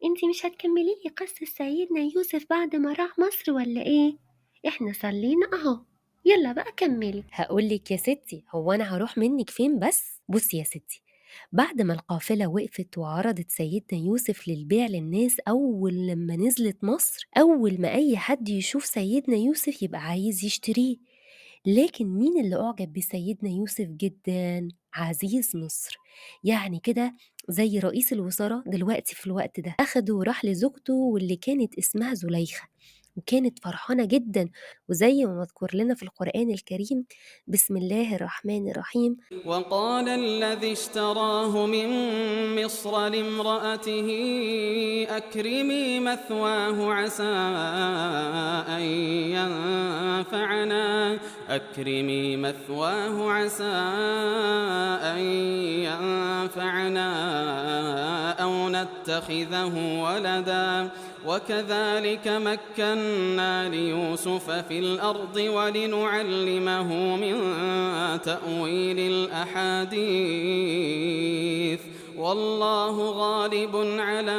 انتي مش هتكملي لي قصة سيدنا يوسف بعد ما راح مصر ولا ايه؟ احنا صلينا اهو، يلا بقى كملي. هقولك يا ستي، هو أنا هروح منك فين بس؟ بصي يا ستي، بعد ما القافلة وقفت وعرضت سيدنا يوسف للبيع للناس، أول لما نزلت مصر أول ما أي حد يشوف سيدنا يوسف يبقى عايز يشتريه. لكن مين اللي أعجب بسيدنا يوسف جدا؟ عزيز مصر، يعني كده زي رئيس الوزراء دلوقتي في الوقت ده. أخده وراح لزوجته واللي كانت اسمها زليخة، وكانت فرحانة جدا. وزي ما مذكور لنا في القرآن الكريم، بسم الله الرحمن الرحيم: وقال الذي اشتراه من مصر لامرأته أكرمي مثواه عسى أن ينفعنا أو نتخذه ولدا وكذلك مكنا ليوسف في الأرض ولنعلمه من تأويل الأحاديث والله غالب على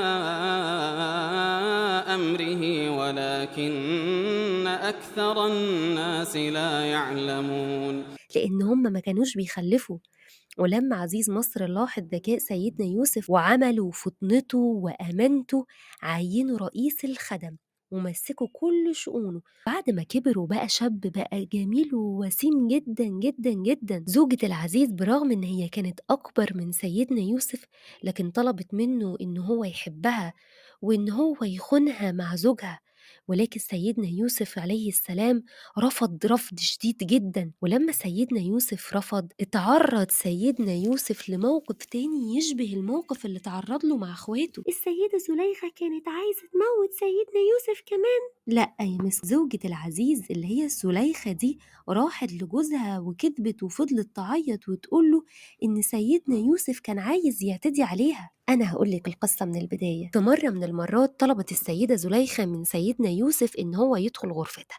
أمره ولكن أكثر الناس لا يعلمون. لأن هم ما كانوش بيخلفوا. ولما عزيز مصر لاحظ ذكاء سيدنا يوسف وعمله وفطنته وأمانته، عينه رئيس الخدم ومسكه كل شؤونه. بعد ما كبر وبقى شاب، بقى جميل ووسيم جدا جدا جدا. زوجة العزيز برغم ان هي كانت اكبر من سيدنا يوسف، لكن طلبت منه ان هو يحبها وان هو يخونها مع زوجها. ولكن سيدنا يوسف عليه السلام رفض رفض شديد جدا. ولما سيدنا يوسف رفض، اتعرض سيدنا يوسف لموقف تاني يشبه الموقف اللي تعرض له مع اخواته. السيدة زليخة كانت عايزة تموت سيدنا يوسف كمان. لا يا مس، زوجة العزيز اللي هي الزليخة دي راحت لجوزها وكذبت وفضلت تعيط وتقول له إن سيدنا يوسف كان عايز يعتدي عليها. أنا هقولك القصة من البداية. في مرة من المرات طلبت السيدة زليخة من سيدنا يوسف إن هو يدخل غرفتها،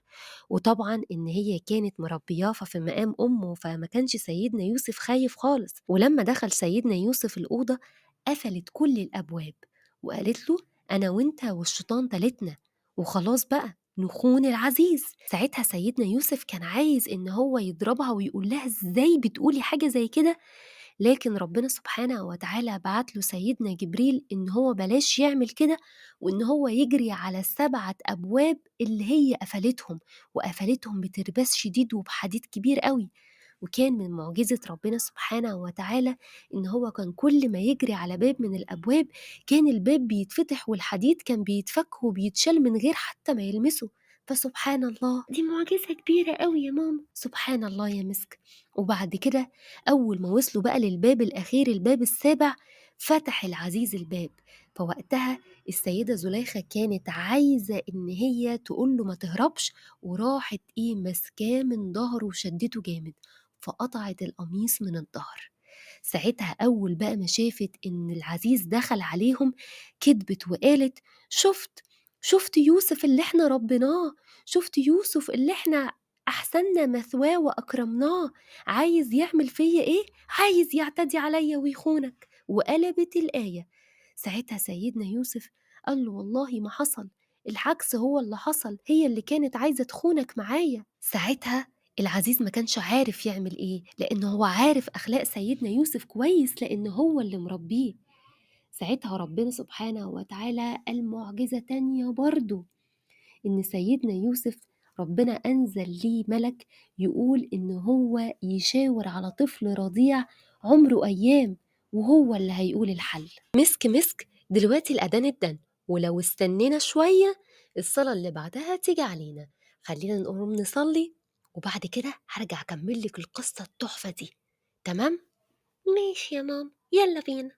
وطبعا إن هي كانت مربياه في مقام أمه، فما كانش سيدنا يوسف خايف خالص. ولما دخل سيدنا يوسف الأوضة، قفلت كل الأبواب وقالت له: أنا وإنت والشيطان تالتنا، وخلاص بقى نخون العزيز. ساعتها سيدنا يوسف كان عايز ان هو يضربها ويقول لها: ازاي بتقولي حاجة زي كده؟ لكن ربنا سبحانه وتعالى بعت له سيدنا جبريل ان هو بلاش يعمل كده، وان هو يجري على السبعة ابواب اللي هي قفلتهم، وقفلتهم بترباس شديد وبحديد كبير قوي. وكان من معجزة ربنا سبحانه وتعالى إن هو كان كل ما يجري على باب من الأبواب كان الباب بيتفتح والحديد كان بيتفك وبيتشال من غير حتى ما يلمسه. فسبحان الله، دي معجزة كبيرة قوي يا ماما. سبحان الله يا مسك. وبعد كده أول ما وصلوا بقى للباب الأخير، الباب السابع، فتح العزيز الباب. فوقتها السيدة زليخة كانت عايزة إن هي تقول له ما تهربش، وراحت مسكاه من ظهره وشدته جامد، فقطعت القميص من الظهر. ساعتها أول بقى ما شافت إن العزيز دخل عليهم، كدبت وقالت: شفت يوسف اللي احنا ربناه، شفت يوسف اللي احنا أحسننا مثواه وأكرمناه، عايز يعمل فيا إيه؟ عايز يعتدي عليا ويخونك. وقلبت الآية. ساعتها سيدنا يوسف قال له: والله ما حصل، العكس هو اللي حصل، هي اللي كانت عايزة تخونك معايا. ساعتها العزيز ما كانش عارف يعمل إيه، لأنه هو عارف أخلاق سيدنا يوسف كويس لأنه هو اللي مربيه. ساعتها ربنا سبحانه وتعالى قال معجزة تانية برضو، إن سيدنا يوسف ربنا أنزل ليه ملك يقول إن هو يشاور على طفل رضيع عمره أيام، وهو اللي هيقول الحل. مسك مسك، دلوقتي الأذان ادن، ولو استنينا شوية الصلاة اللي بعدها تيجي علينا. خلينا نقوم نصلي، وبعد كده هرجع أكمل لك القصة التحفة دي. تمام؟ ماشي يا ماما، يلا بينا.